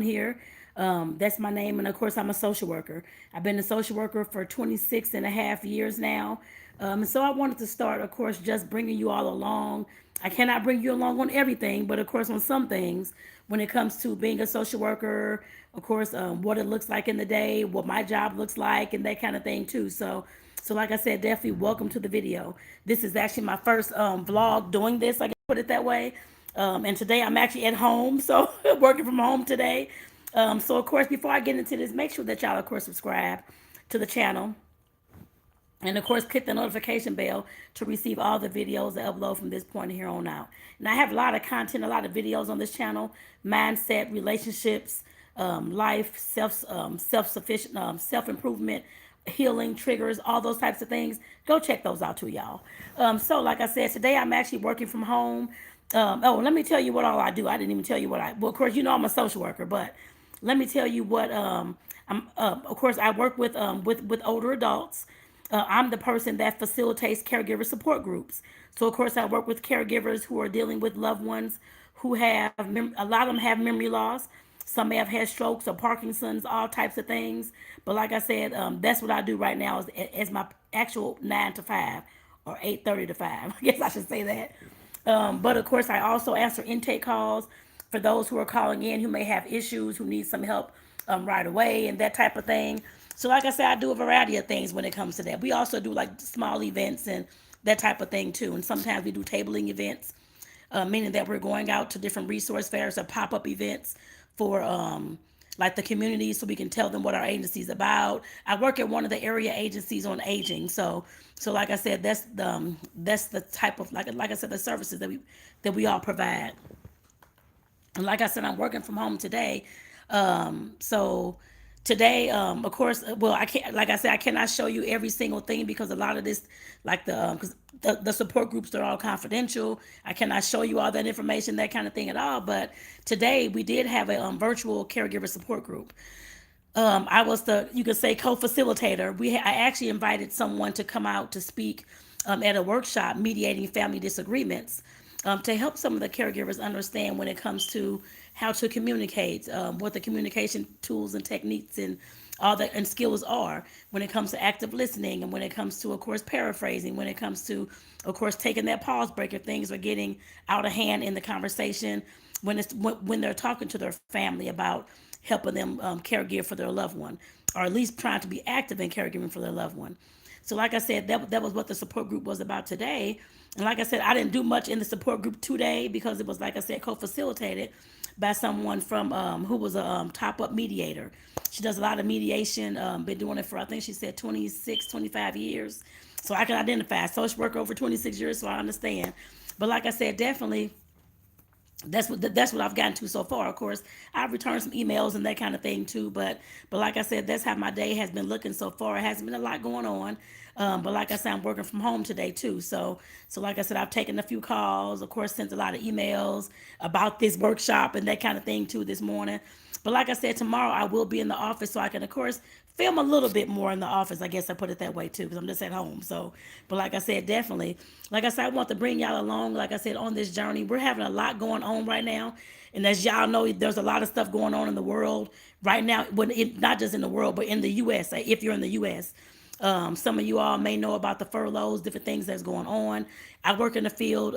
here. That's my name. And of course, I'm a social worker. I've been a social worker for 26 and a half years now. And so I wanted to start, of course, just bringing you all along. I cannot bring you along on everything, but of course, on some things when it comes to being a social worker, of course, what it looks like in the day, what my job looks like, and that kind of thing, too. So like I said, definitely welcome to the video. This is actually my first vlog doing this, I can put it that way. And today I'm actually at home, so working from home today. So of course, before I get into this, make sure that y'all, of course, subscribe to the channel. And of course, click the notification bell to receive all the videos that upload from this point here on out. And I have a lot of content, a lot of videos on this channel: mindset, relationships, life, self sufficient, self improvement, healing, triggers, all those types of things. Go check those out too, y'all. So, like I said, today I'm actually working from home. Oh, let me tell you what all I do. I didn't even tell you what I. Well, of course, you know I'm a social worker, but let me tell you what. I'm. Of course, I work with older adults. I'm the person that facilitates caregiver support groups. So, of course, I work with caregivers who are dealing with loved ones who have, a lot of them have memory loss. Some may have had strokes or Parkinson's, all types of things. But like I said, that's what I do right now as my actual 9 to 5 or 8:30 to 5. I guess I should say that. But of course, I also answer intake calls for those who are calling in who may have issues, who need some help right away, and that type of thing. So, like I said, I do a variety of things when it comes to that. We also do like small events and that type of thing too. And sometimes we do tabling events, meaning that we're going out to different resource fairs or pop up events for like the community, so we can tell them what our agency is about. I work at one of the area agencies on aging, so like I said, that's the type of, like I said, the services that we all provide. And like I said, I'm working from home today. So today, of course, well, I can't, like I said, I cannot show you every single thing because a lot of this, like because the support groups, they're all confidential. I cannot show you all that information, that kind of thing at all. But today we did have a virtual caregiver support group. I was the, you could say, co-facilitator. I actually invited someone to come out to speak at a workshop mediating family disagreements, to help some of the caregivers understand when it comes to how to communicate, what the communication tools and techniques and all that and skills are when it comes to active listening, and when it comes to, of course, paraphrasing, when it comes to, of course, taking that pause break if things are getting out of hand in the conversation, when they're talking to their family about helping them caregive for their loved one, or at least trying to be active in caregiving for their loved one. So, like I said, that was what the support group was about today. And like I said, I didn't do much in the support group today because it was, like I said, co-facilitated by someone from who was a top up mediator. She does a lot of mediation. Been doing it for, I think she said, 26, 25 years. So I can identify social worker over 26 years, so I understand. But like I said, definitely that's what I've gotten to so far. Of course, I've returned some emails and that kind of thing too. But like I said, that's how my day has been looking so far. It hasn't been a lot going on. But like I said, I'm working from home today too. So like I said, I've taken a few calls. Of course, sent a lot of emails about this workshop and that kind of thing too this morning. But like I said, tomorrow I will be in the office, so I can, of course, film a little bit more in the office. I guess I put it that way too, because I'm just at home. So, but like I said, definitely, like I said, I want to bring y'all along. Like I said, on this journey, we're having a lot going on right now, and as y'all know, there's a lot of stuff going on in the world right now. When not just in the world, but in the U.S. If you're in the U.S. Some of you all may know about the furloughs, different things that's going on. I work in the field.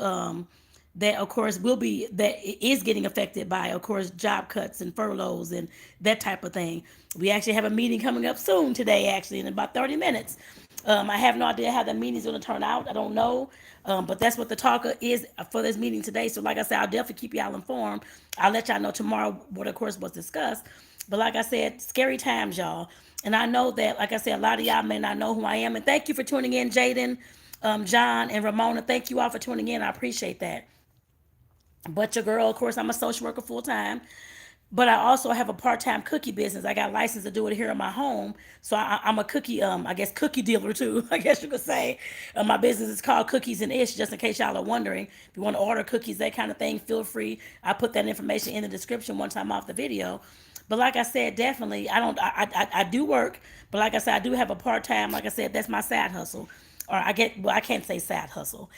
That of course that is getting affected by, of course, job cuts and furloughs and that type of thing. We actually have a meeting coming up soon today, actually in about 30 minutes. I have no idea how the meeting's going to turn out. I don't know. But that's what the talk is for this meeting today. So like I said, I'll definitely keep y'all informed. I'll let y'all know tomorrow what, of course, was discussed. But like I said, scary times, y'all. And I know that, like I said, a lot of y'all may not know who I am. And thank you for tuning in, Jaden, John, and Ramona. Thank you all for tuning in. I appreciate that. But your girl, of course, I'm a social worker full time. But I also have a part-time cookie business. I got licensed to do it here in my home. So I'm a cookie, I guess, cookie dealer too, I guess you could say. My business is called Cookies and Ish, just in case y'all are wondering. If you want to order cookies, that kind of thing, feel free. I put that information in the description one time off the video. But like I said, definitely, I do work. But like I said, I do have a part-time, like I said, that's my side hustle. Or I can't say side hustle.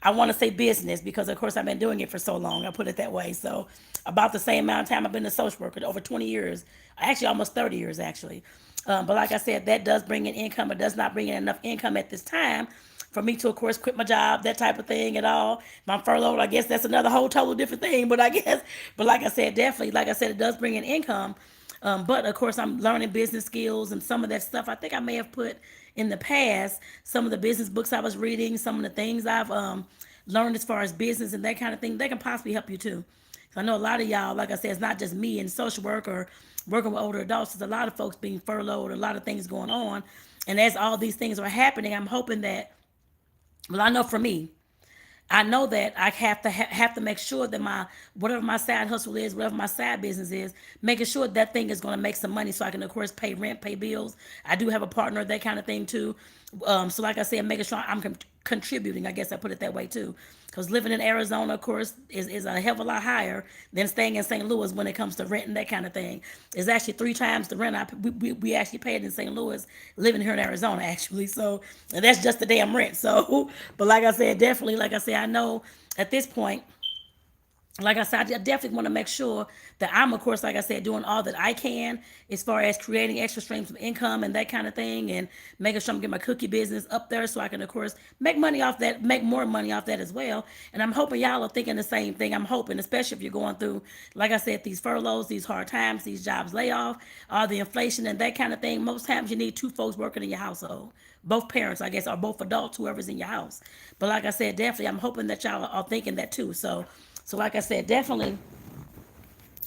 I want to say business because, of course, I've been doing it for so long. I put it that way. So, about the same amount of time I've been a social worker, over 20 years, actually almost 30 years, actually. But like I said, that does bring in income. It does not bring in enough income at this time for me to, of course, quit my job, that type of thing at all. If I'm furloughed, I guess that's another whole total different thing. But I guess, but like I said, definitely, like I said, it does bring in income. But of course, I'm learning business skills and some of that stuff. I think I may have put in the past some of the business books I was reading, some of the things I've learned as far as business and that kind of thing. They can possibly help you too. So I know a lot of y'all, like I said, it's not just me in social work or working with older adults. There's a lot of folks being furloughed, a lot of things going on. And as all these things are happening, I'm hoping that, well, I know for me, I know that I have to make sure that my whatever my side hustle is, whatever my side business is, making sure that thing is going to make some money so I can, of course, pay rent, pay bills. I do have a partner, that kind of thing too. So like I said, making sure I'm contributing. I guess I put it that way too. Because living in Arizona, of course, is a hell of a lot higher than staying in St. Louis when it comes to rent and that kind of thing. It's actually three times the rent we actually paid in St. Louis living here in Arizona, actually. So, and that's just the damn rent. So, but like I said, definitely, like I said, I know at this point, like I said, I definitely want to make sure that I'm, of course, like I said, doing all that I can as far as creating extra streams of income and that kind of thing, and making sure I'm getting my cookie business up there so I can, of course, make money off that, make more money off that as well. And I'm hoping y'all are thinking the same thing. I'm hoping, especially if you're going through, like I said, these furloughs, these hard times, these jobs layoff, all the inflation and that kind of thing. Most times you need two folks working in your household, both parents, I guess, or both adults, whoever's in your house. But like I said, definitely, I'm hoping that y'all are thinking that too. So like I said, definitely,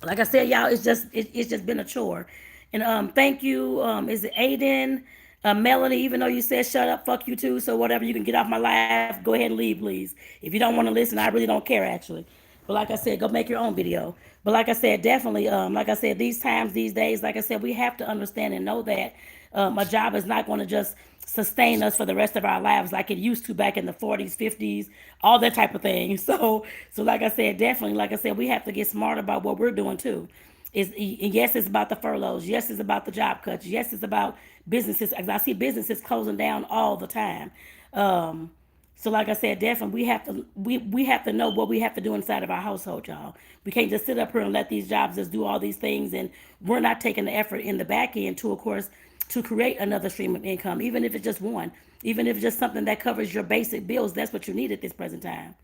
like I said, y'all, it's just been a chore. And thank you. Is it Aiden? Melanie, even though you said shut up, fuck you too. So whatever, you can get off my live. Go ahead and leave, please. If you don't want to listen, I really don't care actually. But like I said, go make your own video. But like I said, definitely, like I said, these times, these days, like I said, we have to understand and know that a job is not going to just sustain us for the rest of our lives like it used to back in the 40s, 50s, all that type of thing. So like I said, definitely, like I said, we have to get smart about what we're doing too. Is yes, it's about the furloughs. Yes, it's about the job cuts. Yes, it's about businesses. I see businesses closing down all the time. Um, so like I said, definitely we have to know what we have to do inside of our household, y'all. We can't just sit up here and let these jobs just do all these things, and we're not taking the effort in the back end to, of course, to create another stream of income, even if it's just one, even if it's just something that covers your basic bills. That's what you need at this present time.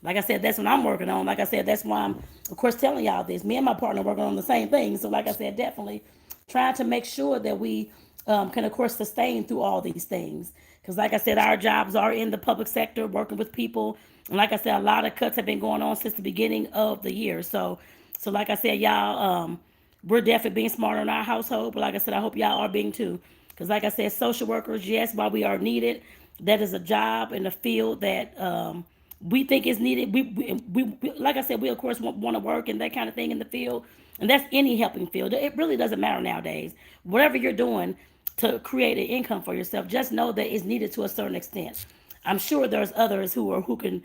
Like I said, that's what I'm working on. Like I said, that's why I'm, of course, telling y'all this. Me and my partner working on the same thing. So, like I said, definitely trying to make sure that we can, of course, sustain through all these things. Because, like I said, our jobs are in the public sector, working with people. And like I said, a lot of cuts have been going on since the beginning of the year. So like I said, y'all, we're definitely being smarter in our household. But like I said, I hope y'all are being too. Because, like I said, social workers, yes, while we are needed, that is a job in a field that we think is needed. Like I said, we of course want to work and that kind of thing in the field, and that's any helping field. It really doesn't matter nowadays. Whatever you're doing to create an income for yourself, just know that it's needed to a certain extent. I'm sure there's others who can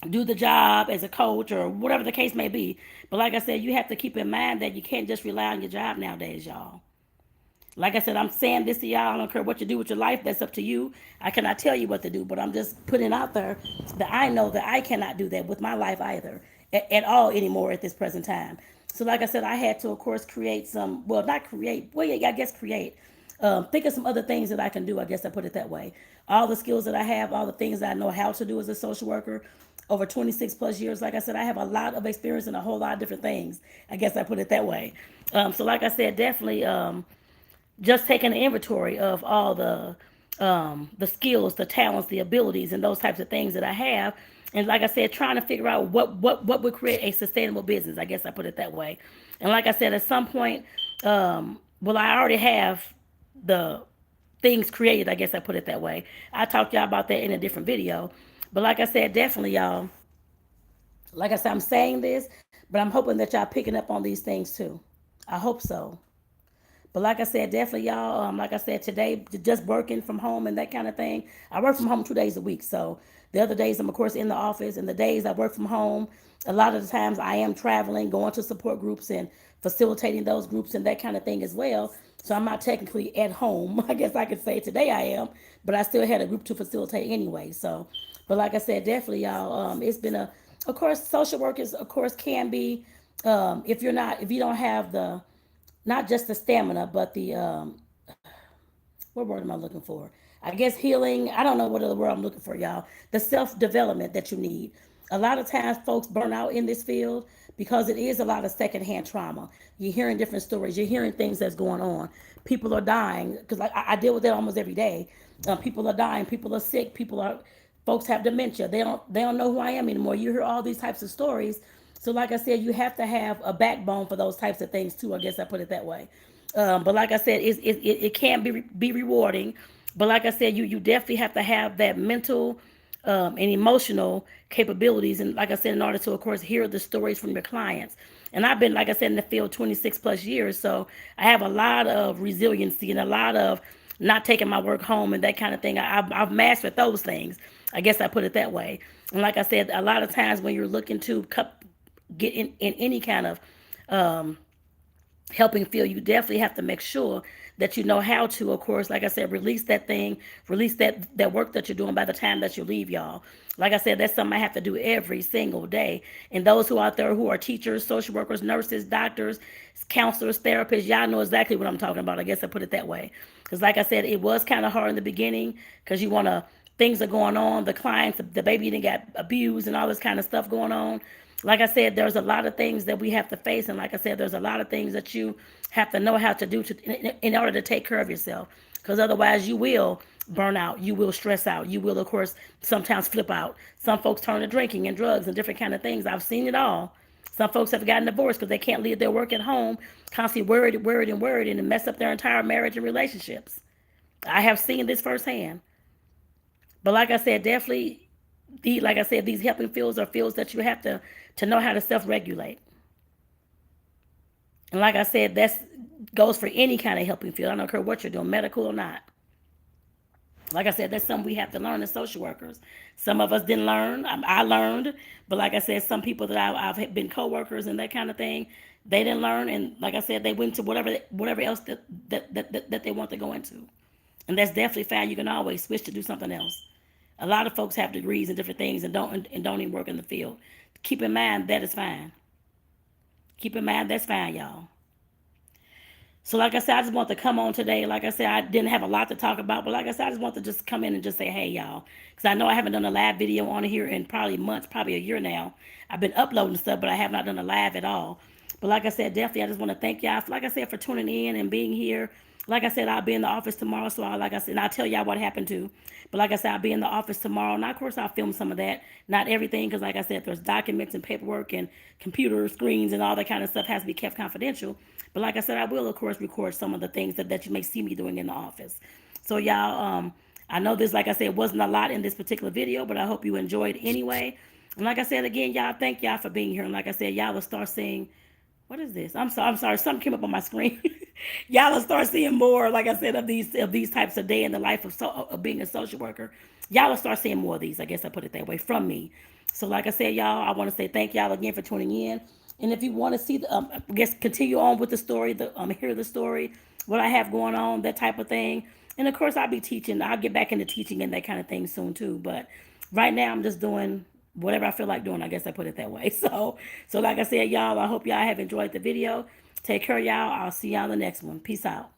do the job as a coach or whatever the case may be. But like I said, you have to keep in mind that you can't just rely on your job nowadays, y'all. Like I said, I'm saying this to y'all. I don't care what you do with your life. That's up to you. I cannot tell you what to do, but I'm just putting out there that I know that I cannot do that with my life either at all anymore at this present time. So, like I said, I had to, of course, create some, well, not create, well, yeah, I guess create. Think of some other things that I can do. I guess I put it that way. All the skills that I have, all the things that I know how to do as a social worker over 26 plus years. Like I said, I have a lot of experience in a whole lot of different things. I guess I put it that way. So, like I said, definitely. Just taking an inventory of all the skills, the talents, the abilities, and those types of things that I have. And like I said, trying to figure out what would create a sustainable business. I guess I put it that way. And like I said, at some point, well, I already have the things created. I guess I put it that way. I talked to y'all about that in a different video. But like I said, definitely, y'all. Like I said, I'm saying this, but I'm hoping that y'all picking up on these things too. I hope so. But like I said, definitely y'all, like I said, today, just working from home and that kind of thing. I work from home 2 days a week. So the other days I'm, of course, in the office. And the days I work from home, a lot of the times I am traveling, going to support groups and facilitating those groups and that kind of thing as well. So I'm not technically at home. I guess I could say today I am, but I still had a group to facilitate anyway. So, But like I said, definitely, y'all, it's been a, of course, social workers, of course, can be, if you're not, if you don't have the, not just the stamina, but the, what word am I looking for? I guess healing. I don't know what other word I'm looking for, y'all. The self development that you need. A lot of times, folks burn out in this field because it is a lot of secondhand trauma. You're hearing different stories. You're hearing things that's going on. People are dying because I deal with that almost every day. People are dying. People are sick. People are, folks have dementia. They don't know who I am anymore. You hear all these types of stories. So like I said, you have to have a backbone for those types of things too. I guess I put it that way. But like I said, it can be rewarding. But like I said, you definitely have to have that mental and emotional capabilities. And like I said, in order to, of course, hear the stories from your clients. And I've been, like I said, in the field 26 plus years. So I have a lot of resiliency and a lot of not taking my work home and that kind of thing. I've mastered those things. I guess I put it that way. And like I said, a lot of times when you're looking to get in any kind of helping feel, you definitely have to make sure that you know how to, of course, like I said, release that thing, release that work that you're doing by the time that you leave, y'all. Like I said, that's something I have to do every single day. And those who out there who are teachers, social workers, nurses, doctors, counselors, therapists, y'all know exactly what I'm talking about. I guess I put it that way. Because like I said, it was kind of hard in the beginning because you want to, things are going on, the clients, the baby didn't get abused and all this kind of stuff going on. Like I said, there's a lot of things that we have to face. And like I said, there's a lot of things that you have to know how to do in order to take care of yourself. Because otherwise you will burn out. You will stress out. You will, of course, sometimes flip out. Some folks turn to drinking and drugs and different kind of things. I've seen it all. Some folks have gotten divorced because they can't leave their work at home, constantly worried, and mess up their entire marriage and relationships. I have seen this firsthand. But like I said, definitely, like I said, these helping fields are fields that you have to know how to self-regulate. And like I said, that's goes for any kind of helping field. I don't care what you're doing, medical or not. Like I said, that's something we have to learn as social workers. Some of us didn't learn. I learned, but like I said, some people that I've been coworkers and that kind of thing, they didn't learn, and like I said, they went to whatever else that they want to go into, and that's definitely fine. You can always switch to do something else. A lot of folks have degrees in different things and don't even work in the field. Keep in mind that is fine. Keep in mind that's fine, y'all. So like I said, I just want to come on today. Like I said, I didn't have a lot to talk about, but like I said, I just want to just come in and just say, hey, y'all. Because I know I haven't done a live video on here in probably months, probably a year now. I've been uploading stuff, but I have not done a live at all. But like I said, definitely, I just want to thank y'all, like I said, for tuning in and being here. Like I said, I'll be in the office tomorrow. So like I said, and I'll tell y'all what happened too. But like I said, I'll be in the office tomorrow. Now, of course, I'll film some of that. Not everything, because like I said, there's documents and paperwork and computer screens and all that kind of stuff has to be kept confidential. But like I said, I will, of course, record some of the things that you may see me doing in the office. So y'all, I know this, like I said, wasn't a lot in this particular video, but I hope you enjoyed anyway. And like I said, again, y'all, thank y'all for being here. And like I said, y'all will start seeing, what is this? I'm sorry. Something came up on my screen. Y'all will start seeing more, like I said, of these types of day in the life of being a social worker. Y'all will start seeing more of these. I guess I put it that way from me. So like I said, y'all, I want to say thank y'all again for tuning in. And if you want to see the, I guess continue on with the story, hear the story, what I have going on, that type of thing. And of course, I'll be teaching. I'll get back into teaching and that kind of thing soon too. But right now, I'm just doing whatever I feel like doing. I guess I put it that way. So like I said, y'all, I hope y'all have enjoyed the video. Take care, y'all. I'll see y'all in the next one. Peace out.